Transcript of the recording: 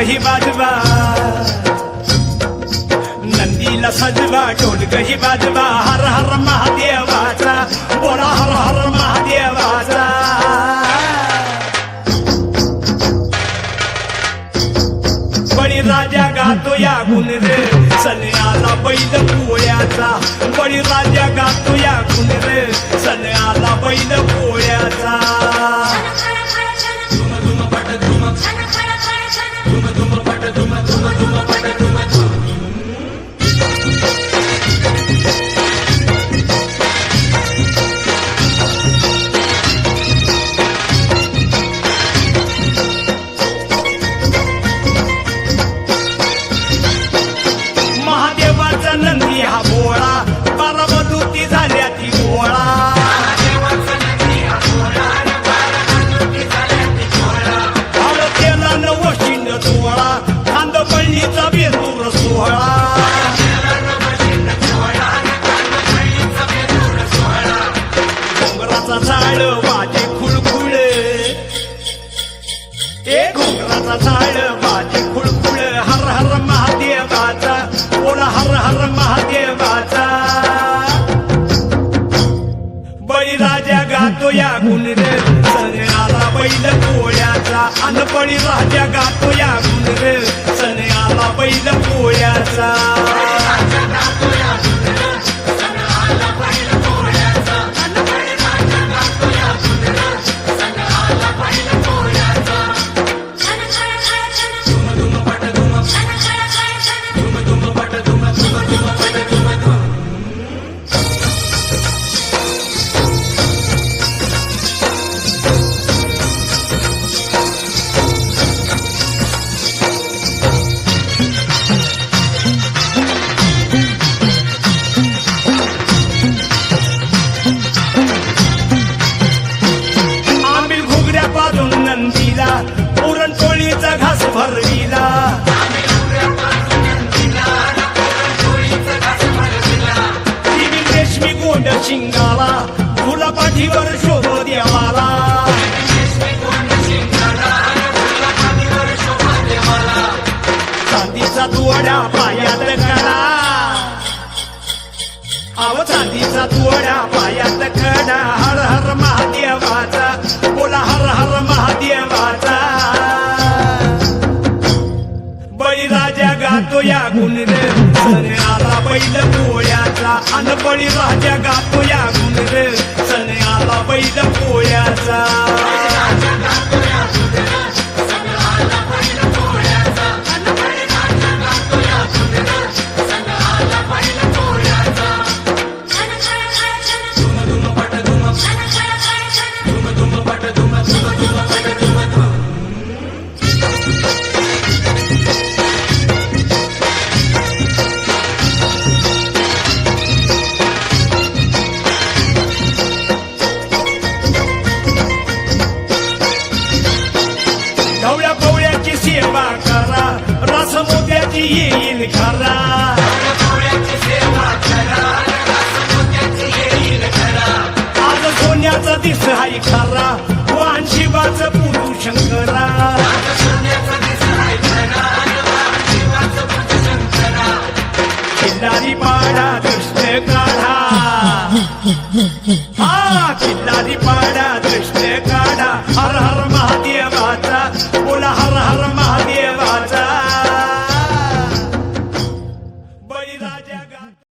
ही वाजवा, नंदीला सजवा ढोलक ही वाजवा, हर हर महादेवाचा बोला, हर हर महादेवाचा। बळीराजा गातो या गुण रे, सण आला बैल पोळ्याचा, बळीराजा गातो या गुण रे, सण आला बैल पोळ्याचा। महादेवाचा नंदी हा भोळा, बारामधूती झाल्या ती गोळा। हळदीला नवशिंड सोहळा, खांदपळणीचा बेंदूर सोहळा। घोंगराचा झाड वाजे खुळखुळ, घोंगराचा झाड वाजे खुळखुळ, हर हर महादेवाचा बोला, हर हर महादेवाचा। बळीराजा गातो या गुण रे, सण आला बैल पोळ्याचा, अन बळीराजा गातो या गुण रे, सण आला बैल पोळ्याचा। नंदीला पुरणपोळीचा घास भरविला, रेशमी गोंड शिंगाला, फुला पाठीवर शोभ देवाला। चांदीचा तुवड्या पायात कडा, अव चांदीचा तुवड्या पायात कडा, हर हर महादेवाचा बोला, हर हर महादेवाचा। बळीराजा गातो या गुण रे, सण आला बैल पोळ्याचा, अन बळीराजा गातो या गुण रे, सण आला बैल पोळ्याचा। ढवळ्या पवळ्याची सेवा करा, रस मोत्याची येईल खरा। आज सोन्याचा दिस हाय खरा, वाहन शिवाचं पुरू शंकरा। किल्लारी पाडा दृष्ट काढा, हा किल्लारी पाडा दृष्ट काढा, हर हर महादेवाचा बोला, हर हर महादेवाचा।